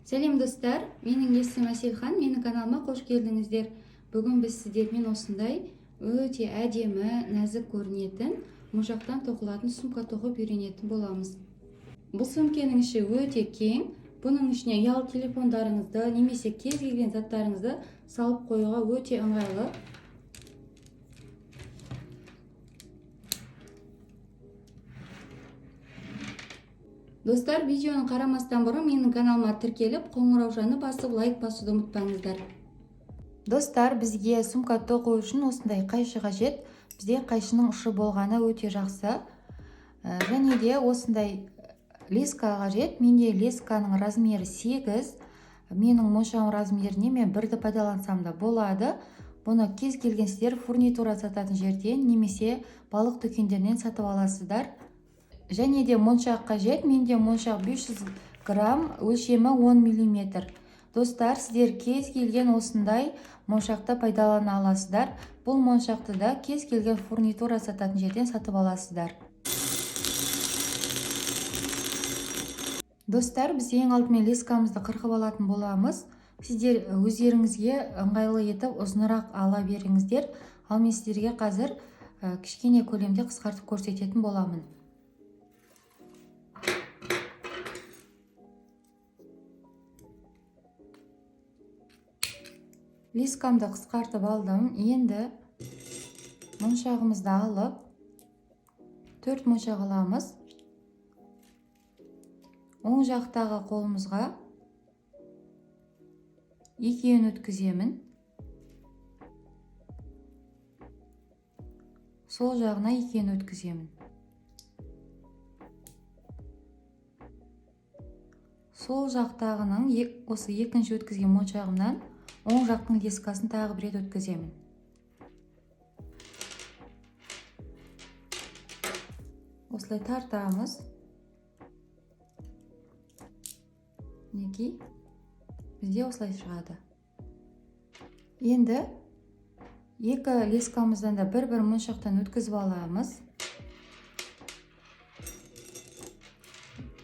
Сәлем достар, менің есімім Әселхан, менің каналыма қош келдіңіздер. Бүгін біз сіздермен осындай өте әдемі, нәзік көрінетін, моншақтан тоқылатын сумка тоқып үйренетін боламыз. Бұл сөмкенің іші өте кең. Бұның ішіне ұялы телефондарыңызды, немесе кез келген заттарыңызды салып қоюға өте ыңғайлы. Достар, видеоны қарамастан бұрын менің каналыма тіркеліп, қоңыраушаны басып, лайк басуды ұмытпаңыздар. Достар, бізге сумка тоқу үшін осындай қайшы қажет. Бізде қайшының ұшы болғаны өте жақсы. Және де осындай леска қажет. Менде лесканың размері 8. Менің моншағым размеріне мен бірді пайдалансам да болады. Бұны кез келген сіздер фурнитура сататын жерден немесе балық дүкендерінен сатып аласыздар. Және де моншақ қажет. Менде моншақ 500 грамм, өлшемі 10 мм. Достар, сіздер кез келген осындай моншақты пайдалана аласыздар. Бұл моншақты да кез келген фурнитура сататын жерден сатып аласыздар. Достар, біз ең алдымен лескамызды қырқып алатын боламыз. Сіздер өздеріңізге ыңғайлы етіп ұзынырақ ала беріңіздер. Ал мен сіздерге қазір кішкене көлемде қысқартып көрсететін боламын. Лескамды қысқартып алдым. Енді моншағымызды алып, 4 моншақ аламыз. Оң жақтағы қолымызға екеуін өткіземін. Сол жағына екеуін өткіземін. Сол жақтағының осы екінші өткізген моншағымнан оң жақтың лескасын тағы бір рет өткіземін. Осылай тартамыз. Мінекей, бізде осылай шығады. Енді екі лескамыздан да бір-бір моншақтан өткізіп аламыз.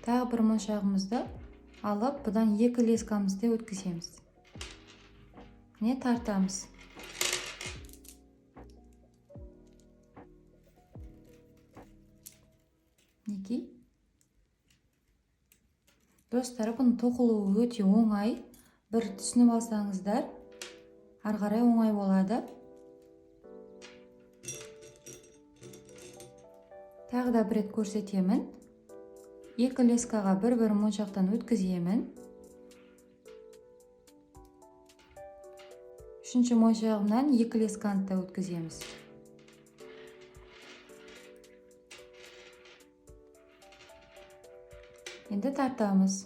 Тағы бір моншағымызды алып, бұдан екі лескамызды өткіземіз. Не тартамыз. Неге? Достар, бұның тоқылуы өте оңай. Бір түсініп алсаңыздар, ары қарай оңай болады. Тағы да бір рет көрсетемін. Екі лескаға бір-бір моншақтан өткіземін. Үшінші моншағымнан екі лесканы да өткіземіз. Енді тартамыз.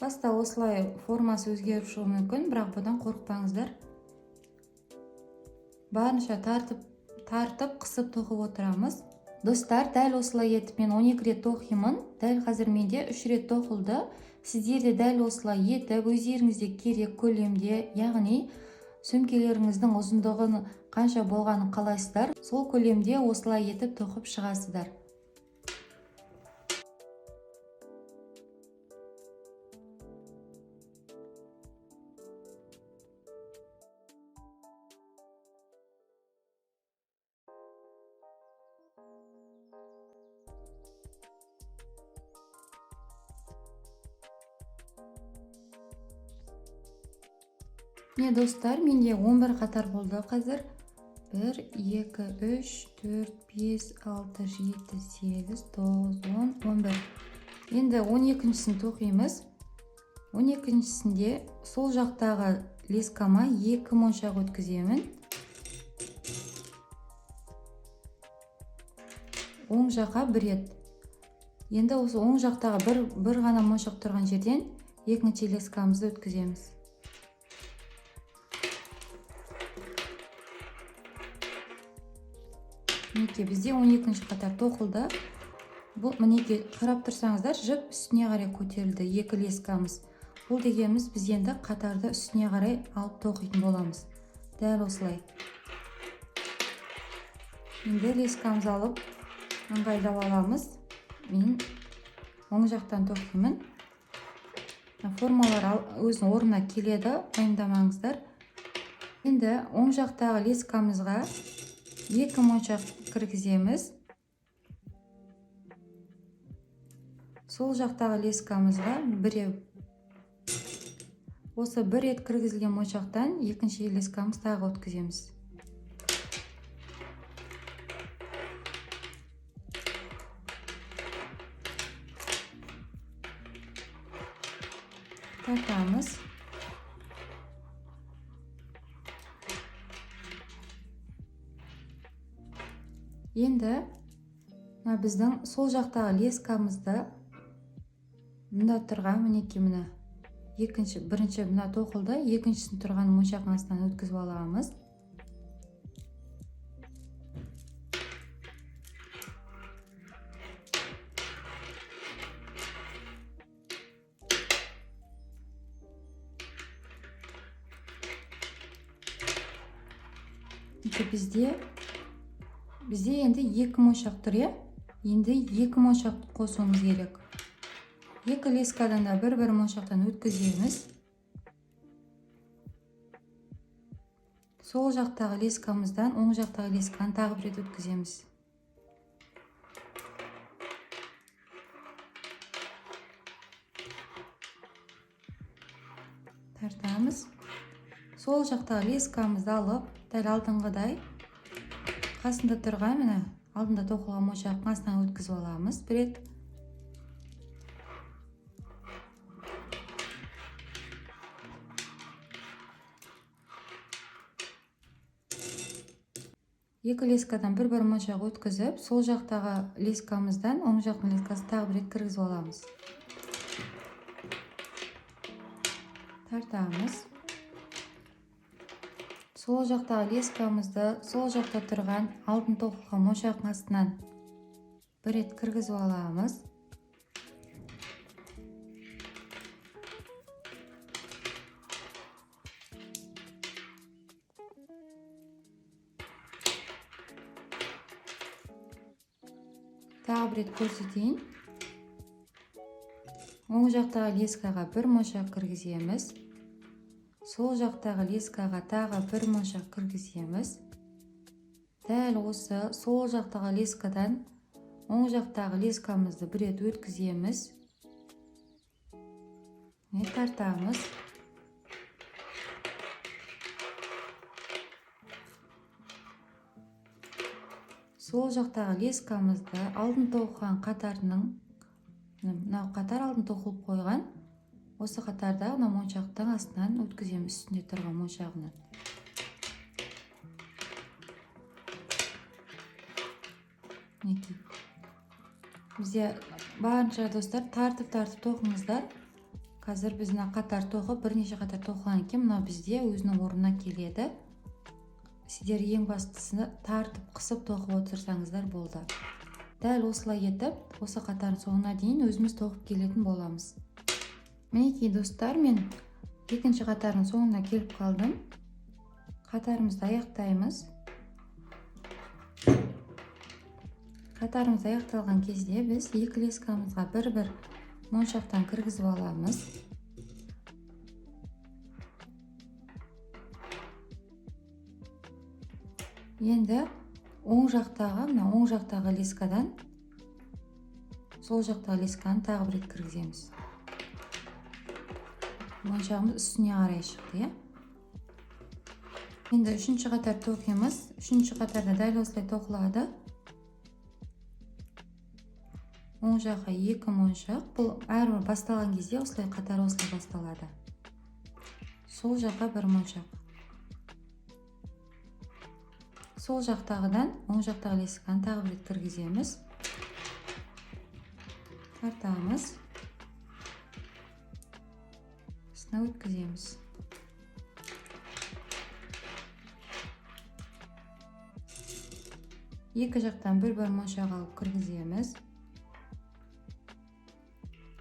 Баста осылай формасы өзгеріп шығуы мүмкін, бірақ бұдан қорықпаңыздар. Барынша тартып қысып тоқып отырамыз. Достар, дәл осылай етіп мен 12 рет тоқимын. Дәл қазір менде 3 рет тоқылды. Сіздер де дәл осылай етіп, өздеріңізде керек көлемде, яғни сөмкелеріңіздің ұзындығын қанша болғанын қалайсыздар, сол көлемде осылай етіп тоқып шығасыздар. Міне достар, менде 11 қатар болды қазір. 1, 2, 3, 4, 5, 6, 7, 8, 9, 10, 11. Енді 12-шісін тоқимыз. 12-шісінде сол жақтағы лескама 2 моншақ өткіземін. Оң жаққа бір рет. Енді осы оң жақтағы бір ғана моншақ тұрған жерден екінші лескамызды өткіземіз. Мінекей, бізде 12-ші қатар тоқылды. Бұл мінекей, қарап тұрсаңыздар, жіп үстіне қарай көтерілді екі лескамыз. Бұл дегеніміз біз енді қатарды үстіне қарай алып тоқитын боламыз. Дәл осылай. Енді лескамызды алып ыңғайлап аламыз. Мен оң жақтан тоқимын. Формалар өзінің орнына келеді, пайымдамаңыздар. Енді оң жақтағы лескамызға 2 моншақ кіргіземіз. Сол жақтағы лескамызға біреу. Осы бір рет кіргізілген моншақтан екінші лескамыз тағы өткіземіз. Тартамыз. Енді біздің сол жақтағы лескамызды мында тұрған, мінекей мына бірінші мына тоқылды, екіншісін тұрған моншақтың астынан өткізіп аламыз. Бізде енді 2 моншақ тұр, енді 2 моншақ қосуымыз керек. 2 лескадан да бір моншақтан өткіземіз. Сол жақтағы лескамыздан оң жақтағы лесканы тағы бір рет өткіземіз. Тартамыз. Сол жақтағы лескамызды алып, дәл алдыңғыдай қасында тұрған, міне алдында тоқылған моншақтың астынан өткізіп аламыз бір рет. Екі лескадан бір моншақ өткізіп, сол жақтағы лескамыздан оң жақтың лескасын тағы бір рет кіргізіп аламыз. Тартамыз. Сол жақтағы лескамызды сол жақта тұрған алдын тоқылған моншақтың астынан бір рет кіргізіп аламыз. Тағы бір рет көрсетейін. Оң жақтағы лескаға бір моншақ кіргіземіз. Сол жақтағы лескаға тағы бір моншақ кіргіземіз. Дәл осы сол жақтағы лескадан оң жақтағы лескамызды бір рет өткіземіз. Тартамыз. Сол жақтағы лескамызды алдын тоқылған қатарының, мынау қатар алдын тоқылып қойған, осы қатарда мына моншақтың астынан өткіземіз, үстінде тұрған моншағынан. Бізде барынша достар тартып тоқыңыздар. Қазір біз мына қатар тоқып, бірнеше қатар тоқылған екен, мына бізде өзінің орнына келеді. Сіздер ең бастысы тартып қысып тоқып отырсаңыздар болды. Дәл осылай етіп, осы қатардың соңына дейін өзіміз тоқып келетін боламыз. Мінекей достар, мен екінші қатардың соңына келіп қалдым. Қатарымызды аяқтаймыз. Қатарымыз аяқталған кезде біз екі лескамызға бір моншақтан кіргізіп аламыз. Енді оң жақтағы лескадан сол жақтағы лесканы тағы бір рет кіргіземіз. Моншағымыз үстіне қарай шықты. Енді үшінші қатар тоқимыз. Үшінші қатарда дәл осылай тоқылады. Оң жаққа 2 моншақ. Бұл әрбір басталған кезде осылай қатар осылай басталады. Сол жаққа 1 моншақ. Сол жақтағыдан оң жақтағы лесканы тағы бір рет кіргіземіз. Тартамыз. Өткіземіз. Екі жақтан бір моншақ алып кіргіземіз.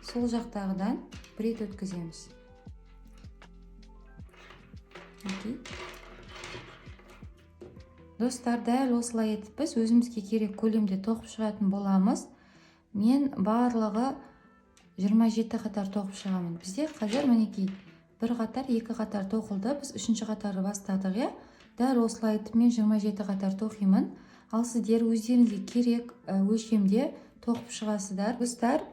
Сол жақтағыдан бір рет өткіземіз. Достар, дәл осылай етіп біз өзімізге керек көлемде тоқып шығатын боламыз. Мен барлығы 27 қатар тоқып шығамын. Бізде қазір мінекей бір қатар, екі қатар тоқылды. Біз үшінші қатарды бастадық. Дәл осылай етіп мен 27 қатар тоқимын. Ал сіздер өздеріңізге керек өлшемде тоқып шығасыздар. Достар,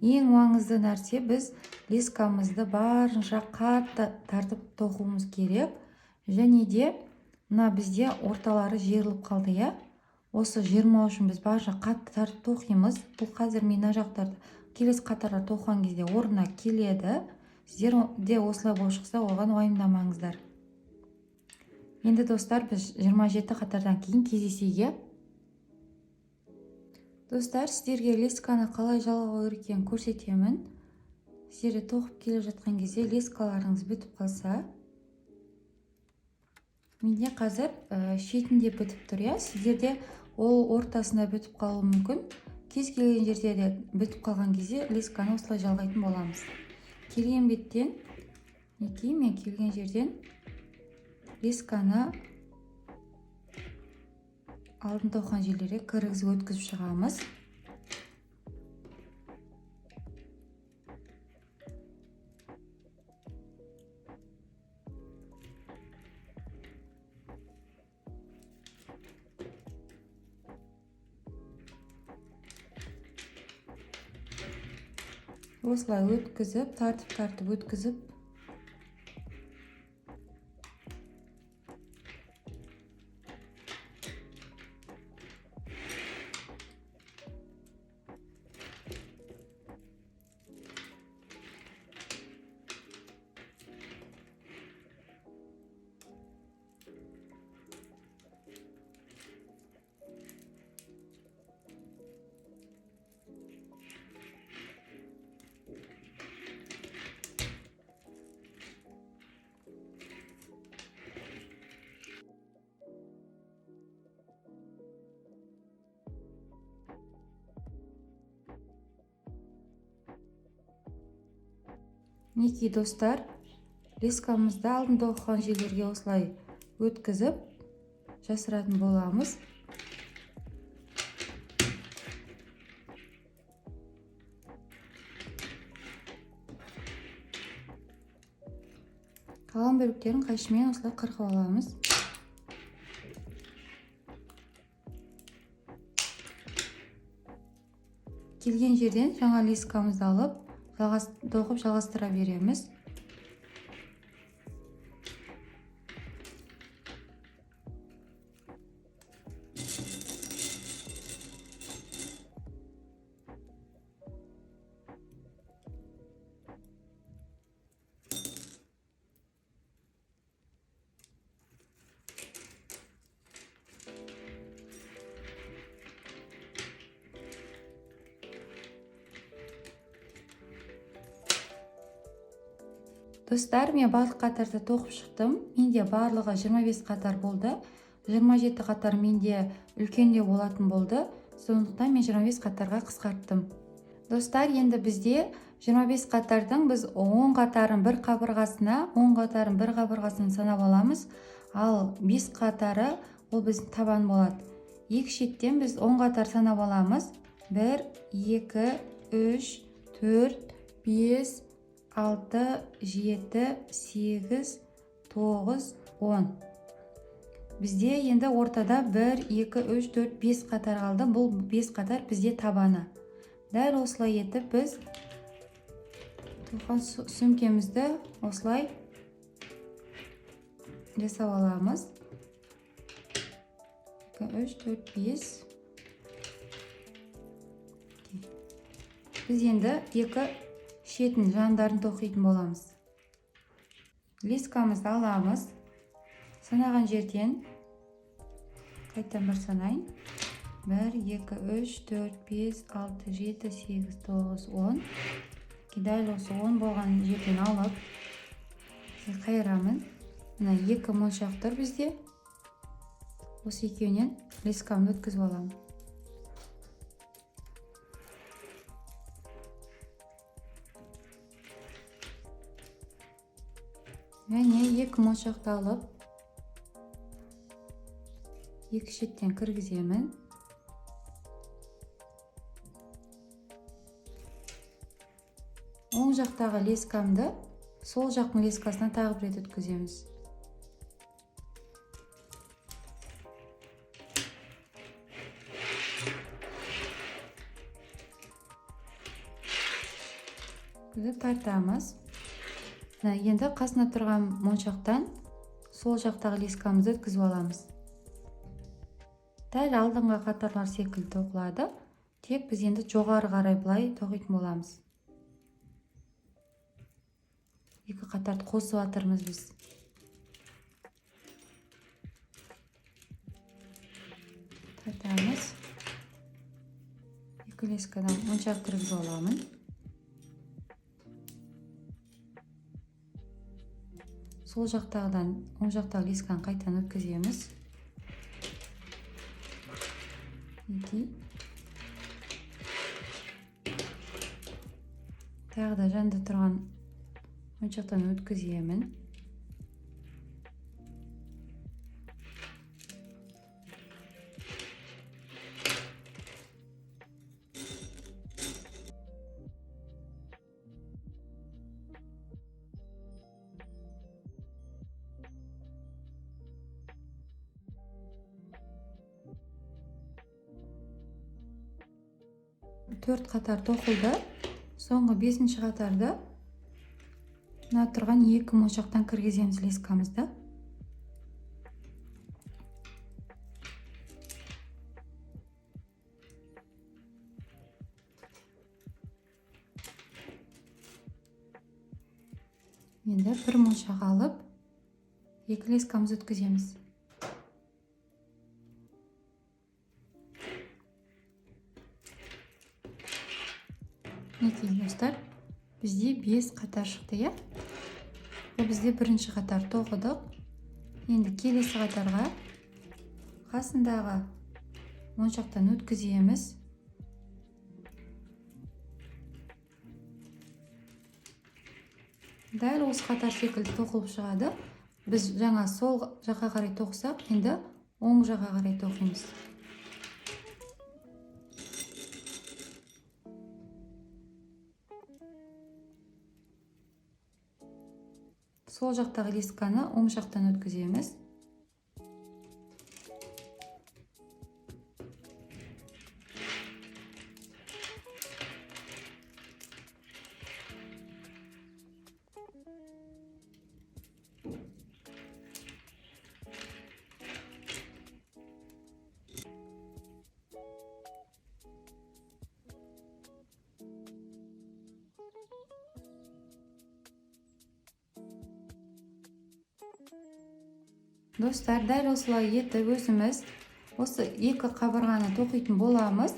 ең маңызды нәрсе, біз лескамызды барынша қатты тартып тоқуымыз керек. Және де мына бізде орталары жиырылып қалды. Осы жиырмау үшін біз барынша қатты тартып тоқимыз. Бұл қазір мен мына жақтарды келесі қатарлар тоқыған кезде орнына келеді. Сіздер де осылай болып шықса, оған уайымдамаңыздар. Енді достар, біз 27 қатардан кейін кездесейік. Достар, сіздерге лесканы қалай жалғау керек екенін көрсетемін. Сіздерде тоқып келе жатқан кезде лескаларыңыз бітіп қалса, менде қазір шетінде бітіп тұр. Сіздерде ол ортасында бітіп қалуы мүмкін. Кез келген жерде де бітіп қалған кезде лесканы осылай жалғайтын боламыз. Келген беттен, мен келген жерден лесканы алдын тоққан жерлерге кіргізіп өткізіп шығамыз. Осылай өткізіп, тартып өткізіп. Мінекей достар, лескамызды алдын тоқыған жерлерге осылай өткізіп жасыратын боламыз. Қалған бөліктерін қайшымен осылай қырқып аламыз. Келген жерден жаңа лескамызды алып, тоқып жалғастыра береміз. Достар, мен барлық қатарды тоқып шықтым. Менде барлығы 25 қатар болды. 27 қатар менде үлкенде болатын болды. Сондықтан мен 25 қатарға қысқарттым. Достар, енді бізде 25 қатардың біз 10 қатарын бір қабырғасынан санап аламыз. Ал 5 қатары ол біздің табан болады. Екі шеттен біз 10 қатар санап аламыз. 1, 2, 3, 4, 5, 6, 7, 8, 9, 10. Бізде енді ортада 1, 2, 3, 4, 5 қатар қалды. Бұл 5 қатар бізде табаны. Дәл осылай етіп біз тоққан сөмкемізді осылай жасап аламыз. 2, 3, 4, 5. Біз енді екі шетін жандарын тоқитын боламыз. Лескамызды аламыз. Санаған жерден қайтадан бір санайын. 1, 2, 3, 4, 5, 6, 7, 8, 9, 10. Дәл осы 10 болған жерден алып қайырамын. Мына екі моншақ тұр бізде. Осы екеуінен лескамды өткізіп аламын. Және екі моншақты алып екі шеттен кіргіземін. Оң жақтағы лескамды сол жақтың лескасына тағы бір рет өткіземіз. Тартамыз. Енді қасына тұрған моншақтан сол жақтағы лескамызды өткізіп аламыз. Дәл алдыңғы қатарлар секілді тоқылады. Тек біз енді жоғары қарай былай тоқитын боламыз. Екі қатарды қосып атырмыз біз. Тартамыз. Екі лескадан моншақ кіргізіп аламын. Сол жақтағыдан оң жақтағы лесканы қайтадан өткіземіз. Тағы да жанында тұрған моншақтан өткіземін. Төрт қатар тоқылды. Соңғы 5-ші қатарда мына тұрған екі моншақтан кіргіземіз лескамызды. Енді бір моншақ алып, екі лескамызды өткіземіз. Мінекей достар, бізде 5 қатар шықты, иә? Бұл бізде бірінші қатар тоқыдық. Енді келесі қатарға қасындағы моншақтан өткіземіз. Дәл осы қатар секілді тоқылып шығады. Біз жаңа сол жаққа қарай тоқсақ, енді оң жаққа қарай тоқимыз. Сол жақтағы лесканы оң жақтан өткіземіз. Достар, дәл осылай етіп өзіміз осы екі қабырғаны тоқитын боламыз.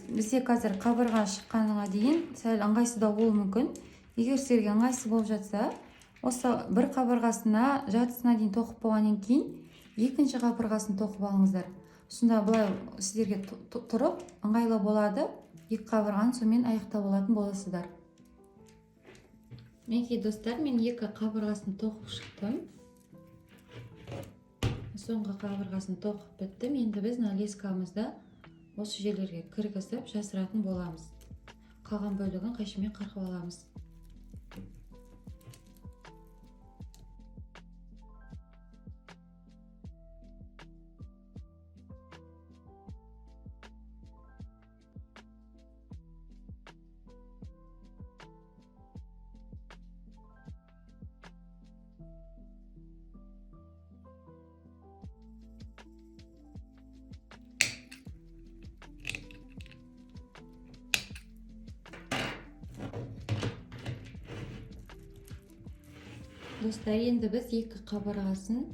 Бізде қазір қабырға шыққанға дейін сәл ыңғайсыздау болуы мүмкін. Егер сіздерге ыңғайсыз болып жатса, осы бір қабырғасына жартысына дейін тоқып болғаннан кейін екінші қабырғасын тоқып алыңыздар. Сонда былай сіздерге тұрып ыңғайлы болады. Екі қабырғаны сонымен аяқтап алатын боласыздар. Мінекей достар, мен екі қабырғасын тоқып шықтым. Соңғы қабырғасын тоқып біттім. Енді біз лескамызды осы жерлерге кіргізіп жасыратын боламыз. Қалған бөлігін қайшымен қырқып аламыз. Достар, енді біз екі қабырғасын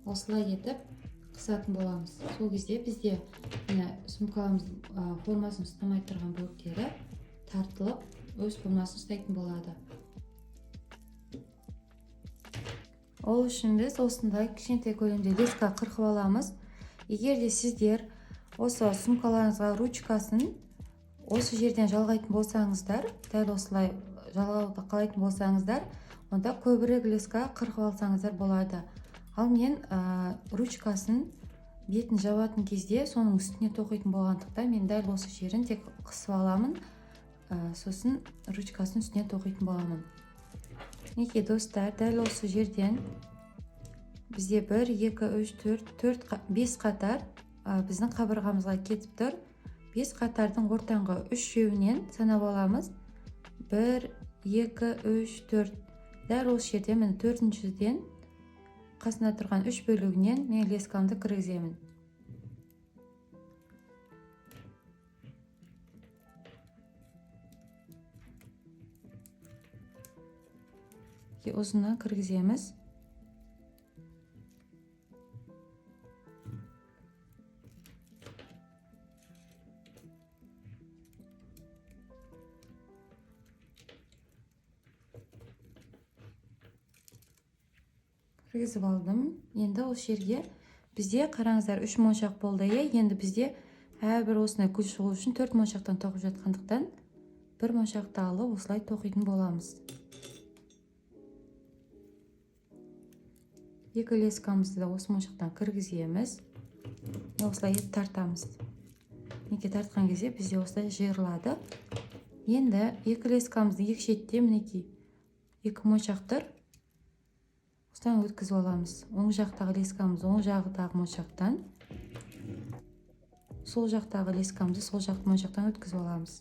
осылай етіп қысатын боламыз. Сол кезде бізде сумкамыз формасын ұстамай тұрған бөліктері тартылып, өз формасын ұстайтын болады. Ол үшін біз осындай кішкентай көлемде леска қырқып аламыз. Егер де сіздер осы сумкаларыңызға ручкасын осы жерден жалғайтын болсаңыздар, дәл осылай жалғауды қалайтын болсаңыздар, онда көбірек леска қырқып алсаңыздар болады. Ал мен ручкасын бетін жабатын кезде соның үстіне тоқитын болғандықтан мен дәл осы жерін тек қысып аламын, сосын ручкасын үстіне тоқитын боламын. Мінекей достар, дәл осы жерден бізде 1, 2, 3, 4, 5 қатар біздің қабырғамызға кетіп тұр. 5 қатардың ортаңғы 3-еуінен санап аламыз. 1, 2, 3, 4. Дәл осы жерден мен 4-шіден қасына тұрған 3 бөлігінен мен лескамды кіргіземін. Ұзына кіргіземіз. Кіргізіп алдым. Енді осы жерге бізде қараңыздар 3 моншақ болды. Енді бізде әрбір осындай гүл шығу үшін 4 моншақтан тоқып жатқандықтан 1 моншақты алып осылай тоқитын боламыз. 2 лескамызды да осы моншақтан кіргіземіз. Осылай тартамыз. Мінекей тартқан кезде бізде осылай жиырылады. Енді 2 лескамызды екі шетте мінекей 2 моншақ тұр. Осыдан өткізіп аламыз. Оң жақтағы лескамызды оң жақтағы моншақтан, сол жақтағы лескамызды сол жақ моншақтан өткізіп аламыз.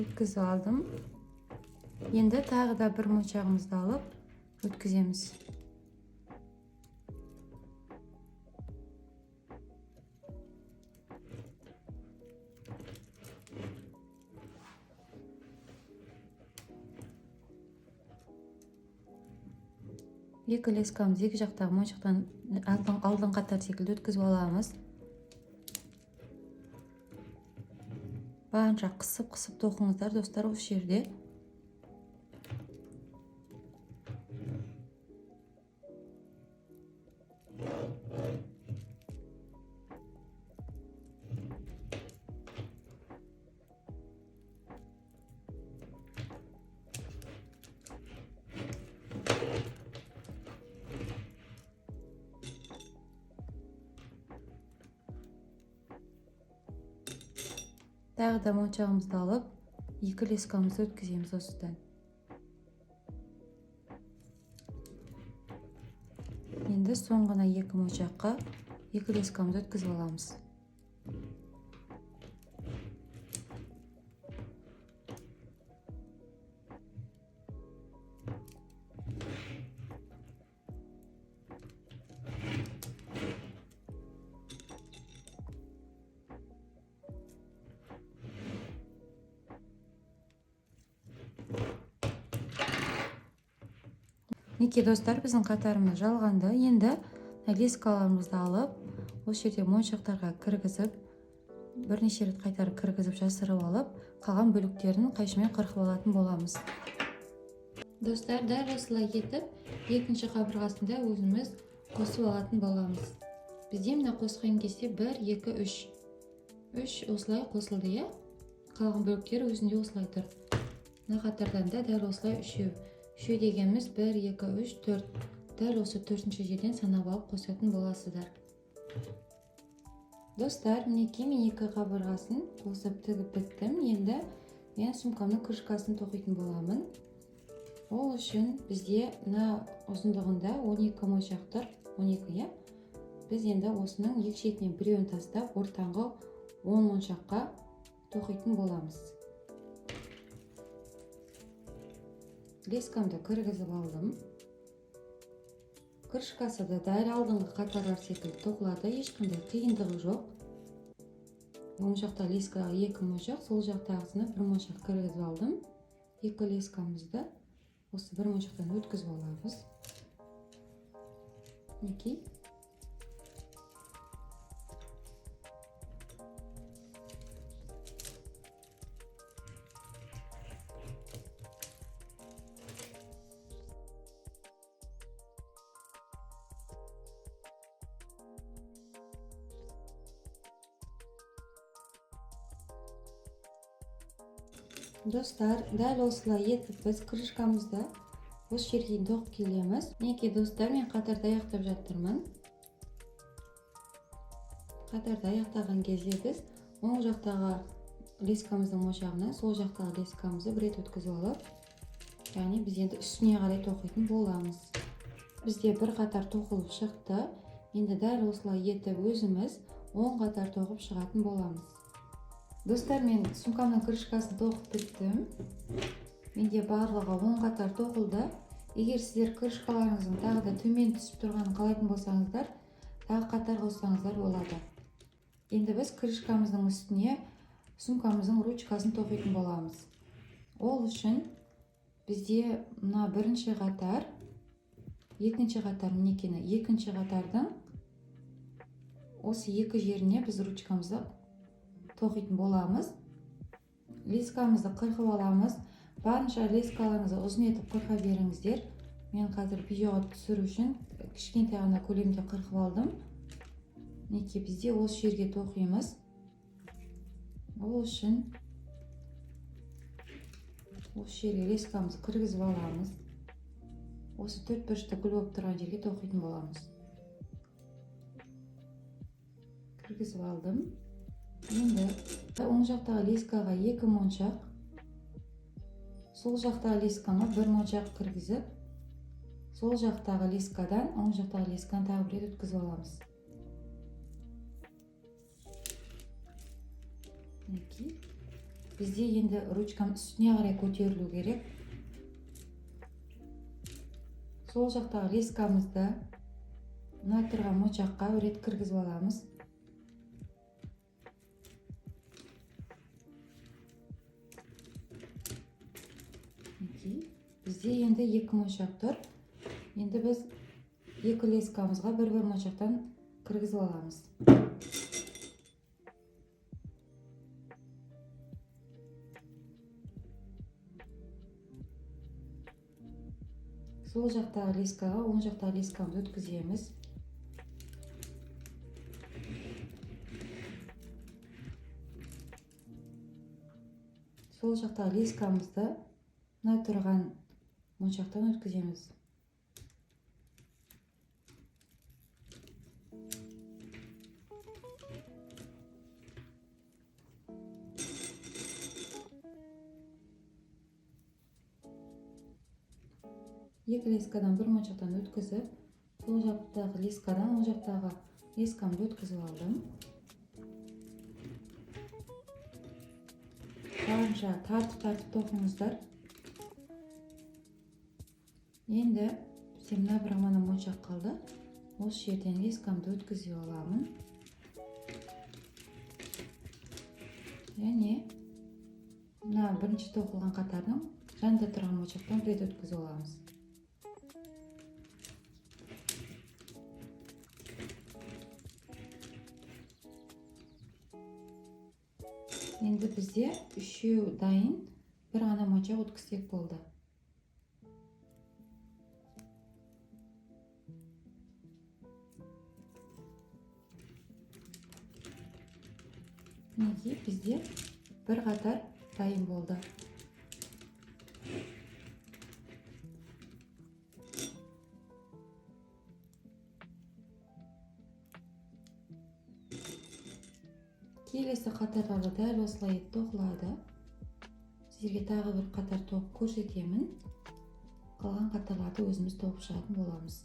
Өткізіп алдым. Енді тағы да 1 моншағымызды алып өткіземіз. Екі лескамызды екі жақтағы моншақтан алдын қатар секілді өткізіп аламыз. Барынша қысып тоқыңыздар достар осы жерде. Тағы да моншағымызды алып, 2 лескамызды өткіземіз осыдан. Енді соңғына 2 моншаққа 2 лескамызды өткізіп аламыз. Мінекей достар, біздің қатарымыз жалғанды. Енді лескаларымызды алып, осы жерде моншақтарға кіргізіп, бірнеше рет қайтарып кіргізіп жасырып алып, қалған бөліктерін қайшымен қырқып алатын боламыз. Достар, дәл осылай етіп, екінші қабырғасында өзіміз қосып алатын боламыз. Бізде мына қосқан кезде 1, 2, 3. 3 осылай қосылды, қалған бөліктер өзінде осылай тұр. Мына қатардан да дәл осылай 3. 3 дегеніміз 1, 2, 3, 4. Дәл осы 4-ші жерден санап алып қосатын боласыздар. Достар, мінекей мен 2 қабырғасын қосып тігіп біттім. Енді мен сумкамның крышкасын тоқитын боламын. Ол үшін бізде мына ұзындығында 12 моншақ тұр. 12, Біз енді осының екі шетінен біреуін тастап, ортаңғы 10 моншаққа тоқитын боламыз. Лескамды кіргізіп алдым. Крышкасы да дәл алдыңғы қатарлар секілді тоқылады, ешқандай қиындығы жоқ. Оң жақта лескаға 2 моншақ, сол жақтағысына 1 моншақ кіргізіп алдым. 2 лескамызды осы 1 моншақтан өткізіп аламыз. Мінекей. Достар, дәл осылай етіп біз крышкамызды осы жерге дейін тоқып келеміз. Мінекей достар, мен қатарды аяқтап жатырмын. Қатарды аяқтаған кезде біз оң жақтағы лескамыздың ошағына сол жақтағы лескамызды бір рет өткізіп алып, яғни біз енді үстіне қарай тоқитын боламыз. Бізде бір қатар тоқылып шықты. Енді дәл осылай етіп өзіміз оң қатар тоқып шығатын боламыз. Достар, мен сумкамның крышкасын тоқып біттім. Менде барлығы оң қатар тоқылды. Егер сіздер крышкаларыңыздың тағы да төмен түсіп тұрғанын қалайтын болсаңыздар, тағы қатар қоссаңыздар болады. Енді біз крышкамыздың үстіне сумкамыздың ручкасын тоқитын боламыз. Ол үшін бізде мына бірінші қатар, екінші қатар, мінекені екінші қатардың осы екі жеріне біз ручкамызды тоқитын боламыз. Лескамызды қырқып аламыз. Барынша лескаларыңызды ұзын етіп қырқа беріңіздер. Мен қазір видеоға түсіру үшін кішкентай ғана көлемде қырқып алдым. Мінекей бізде осы жерге тоқимыз. Ол үшін осы жерге лескамызды кіргізіп аламыз. Осы төрт бұрышты гүл болып тұрған жерге тоқитын боламыз. Кіргізіп алдым. Енді оң жақтағы лескаға екі моншақ, сол жақтағы лескама бір моншақ кіргізіп, сол жақтағы лескадан оң жақтағы лесканы тағы бір рет өткізіп аламыз. Бізде енді ручкам үстіне қарай көтерілу керек. Сол жақтағы лескамызды мына тұрған моншаққа бір рет кіргізіп аламыз. Бізде енді екі моншақ тұр. Енді біз екі лескамызға бір-бір моншақтан кіргізіп аламыз. Сол жақтағы лескаға оң жақтағы лескамызды өткіземіз. Сол жақтағы лескамызды мына тұрған моншақтан өткіземіз. Екі лескадан бір моншақтан өткізіп, сол жақтағы лескадан оң жақтағы лескамды өткізіп алдым. Барынша тартып тоқыңыздар. Енді бізде мына бір ғана моншақ қалды. Осы жерден лескамды өткізіп аламын. Және мына бірінші тоқылған қатардың жанында тұрған моншақтан бір рет өткізіп аламыз. Енді бізде үшеу дайын, бір ғана моншақ өткізсек болды. Мінекей бізде бір қатар дайын болды. Келесі қатарларды дәл осылай тоқылады. Сіздерге тағы бір қатар тоқып көрсетемін. Қалған қатарларды өзіміз тоқып шығатын боламыз.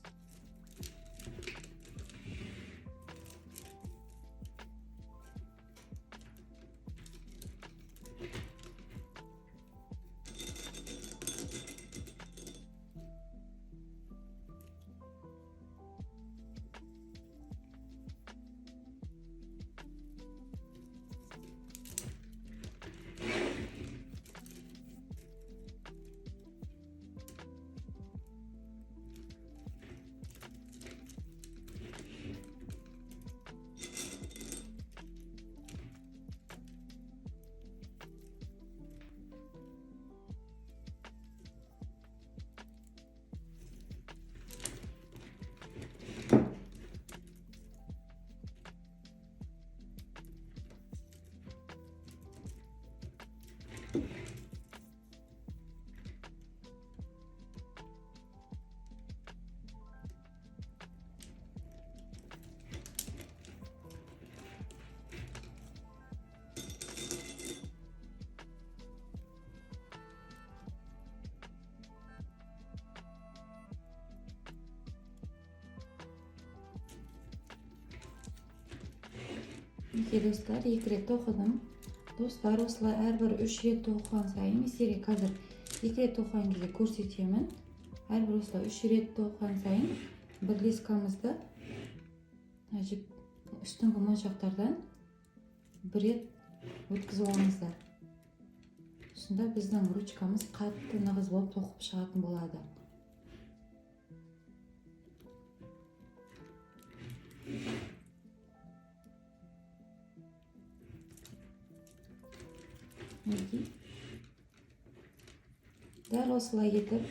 Мінекей достар, 2 рет тоқыдым. Достар, осылай әрбір 3 рет тоқыған сайын, мен қазір 2 рет тоқыған кезде көрсетемін. Әрбір осылай 3 рет тоқыған сайын бір лескамызды үстіңгі моншақтардан бір рет өткізіп алыңыздар. Сонда біздің ручкамыз қатты нығыз болып тоқып шығатын болады. Дәл осылай етіп,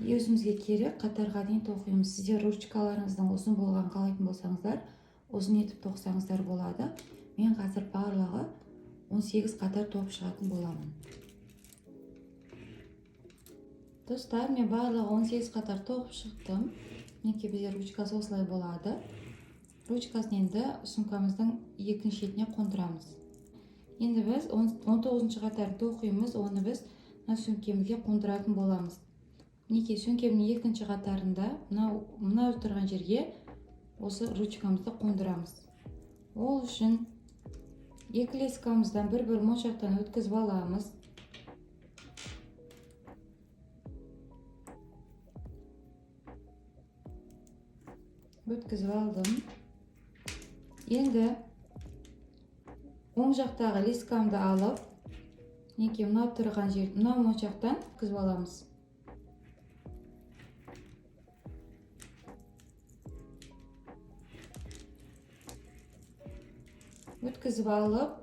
өзімізге керек қатарға дейін тоқимыз. Сіздер ручкаларыңыздың ұзын болған қалайтын болсаңыздар, ұзын етіп тоқсаңыздар болады. Мен қазір барлығы 18 қатар тоқып шығатын боламын. Достар, мен барлығы 18 қатар тоқып шықтым. Мінекей бізде ручкасы осылай болады. Ручкасын енді сумкамыздың екінші шетіне қондырамыз. Енді біз 19 қатар тоқимыз, оны біз сөмкемізге қондыратын боламыз. Мінекей сөмкемнің екінші қатарында мына тұрған жерге осы ручкамызды қондырамыз. Ол үшін екі лескамыздан бір-бір моншақтан өткізіп аламыз. Өткізіп алдым. Енді оң жақтағы лескамды алып, мінекей мына тұрған жер, мына моншақтан өткізіп аламыз. Өткізіп алып,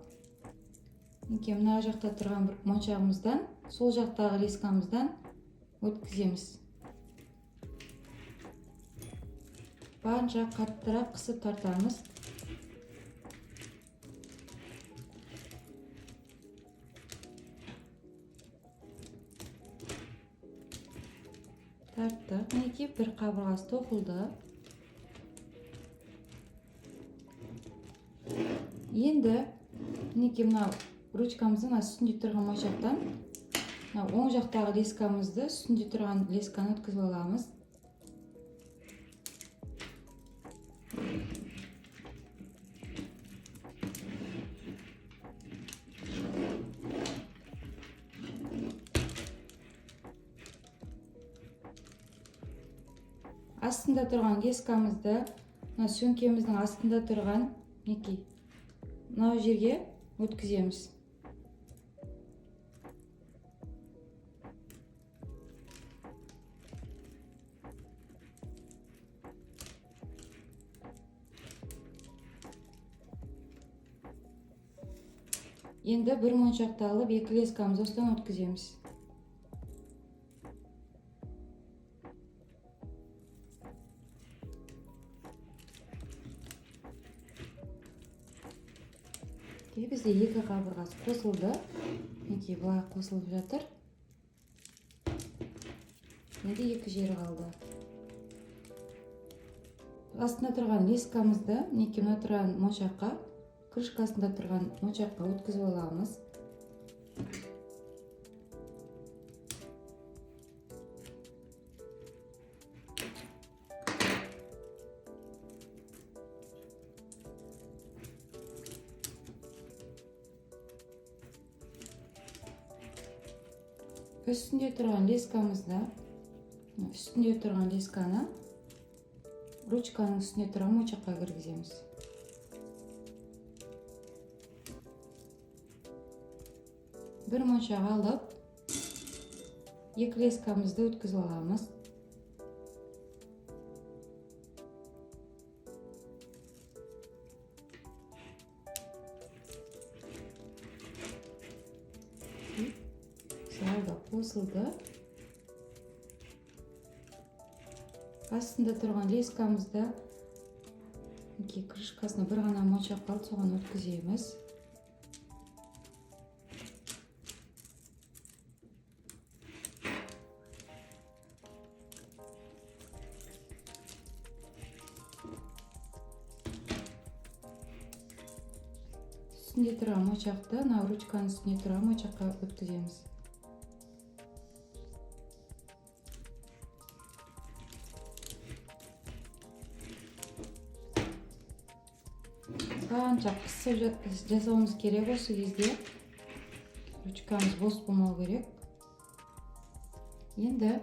мінекей мына жақта тұрған бір моншағымыздан, сол жақтағы лескамыздан өткіземіз. Барынша қаттырақ қысып тартамыз. Тарттық. Мінекей бір қабырғасы тоқылды. Енді мінекей мына ручкамыздың үстінде тұрған моншақтан оң жақтағы лескамызды үстінде тұрған лесканы өткізіп аламыз. Астында тұрған лескамызды сөмкеміздің астында тұрған мінекей мынау жерге өткіземіз. Енді бір моншақты алып, екі лескамызды осыдан өткіземіз. Бізде екі қабырғасы қосылды. Мінекей былай қосылып жатыр. Енді екі жері қалды. Астында тұрған лескамызды мінекей мына тұрған моншаққа, крышкасында тұрған моншаққа өткізіп аламыз. Үстінде тұрған лесканы ручканың үстіне тұрған моншаққа кіргіземіз. Бір моншақ алып, екі лескамызды өткізіп аламыз. Қосылды. Астында тұрған лескамызды крышкасына бір ғана моншақ қалды, соған өткіземіз. Үстінде тұрған моншақты ручканың үстіне тұрған моншаққа өткіземіз. қанша қысып жасауымыз керек осы кезде. Ручкамыз бос болмау керек. Енді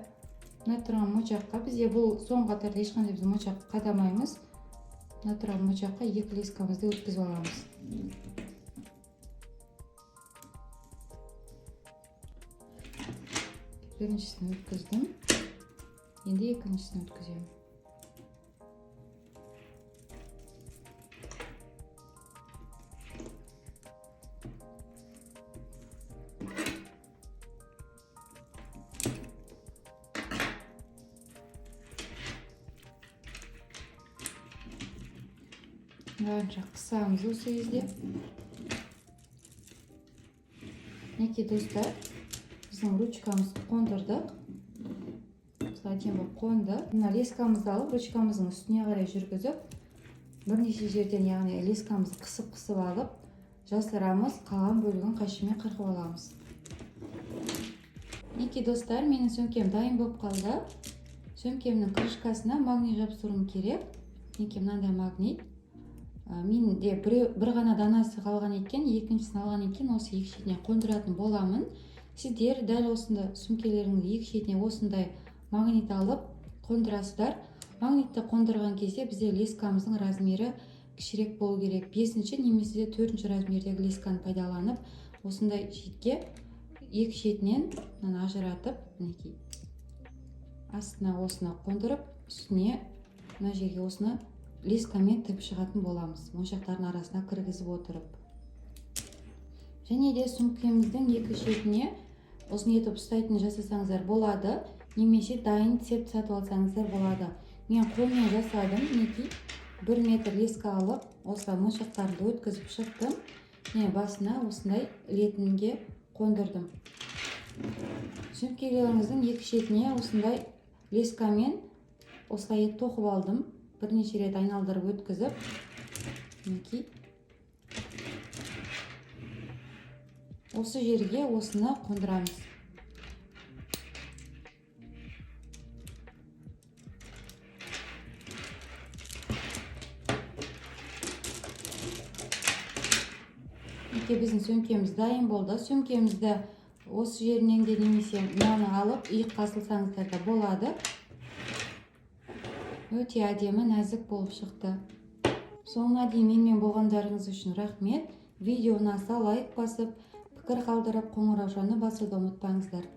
мына тұрған моншаққа, бізде бұл соңғы қатарда ешқандай біз моншақ қадамаймыз. Мына тұрған моншаққа екі лескамызды өткізіп аламыз. Біріншісін өткіздім. Енді екіншісін өткіземін. Қанша қысамыз осы кезде. Мінекей достар, біздің ручкамызды қондырдық. Әдемі қонды. Мына лескамызды алып, ручкамыздың үстіне қарай жүргізіп, бірнеше жерден, яғни лескамызды қысып алып, жасырамыз, қалған бөлігін қайшымен қырқып аламыз. Мінекей достар, менің сөмкем дайын болып қалды. Сөмкемнің крышкасына магнит жапсыруым керек. Мінекей мынандай магнит. Менде бір ғана данасы қалған екен, екіншісін алған екен, осы екі шетіне қондыратын боламын. Сіздер дәл осында сөмкелеріңіздің екі шетіне осындай магнит алып қондырасыздар. Магнитті қондырған кезде бізде лескамыздың размері кішірек болу керек. 5-ші немесе 4-ші размердегі лесканы пайдаланып, осындай шетке екі шетінен ажыратып, мінекей астына осыны қондырып, үстіне мына жерге осыны лескамен тігіп шығатын боламыз, моншақтардың арасына кіргізіп отырып. Және де сөмкеміздің екі шетіне осыны етіп ұстайтын жасасаңыздар болады, немесе дайын сеп сатып алсаңыздар болады. Мен қолмен жасадым, мінекей 1 метр леска алып, осылай моншақтарды өткізіп шықтым. Және басына осындай летінге қондырдым. Сөмкелеріңіздің екі шетіне осындай лескамен осылай тоқып алдым. Бірнеше рет айналдырып өткізіп, мінекей осы жерге осыны қондырамыз. Мінекей біздің сөмкеміз дайын болды. Сөмкемізді осы жерінен де немесе мынаны алып иыққа асылсаңыздар да болады. Өте әдемі, нәзік болып шықты. Соңына дейін менімен болғандарыңыз үшін рахмет. Видео ұнаса лайк басып, пікір қалдырып, қоңыраушаны басуды ұмытпаңыздар.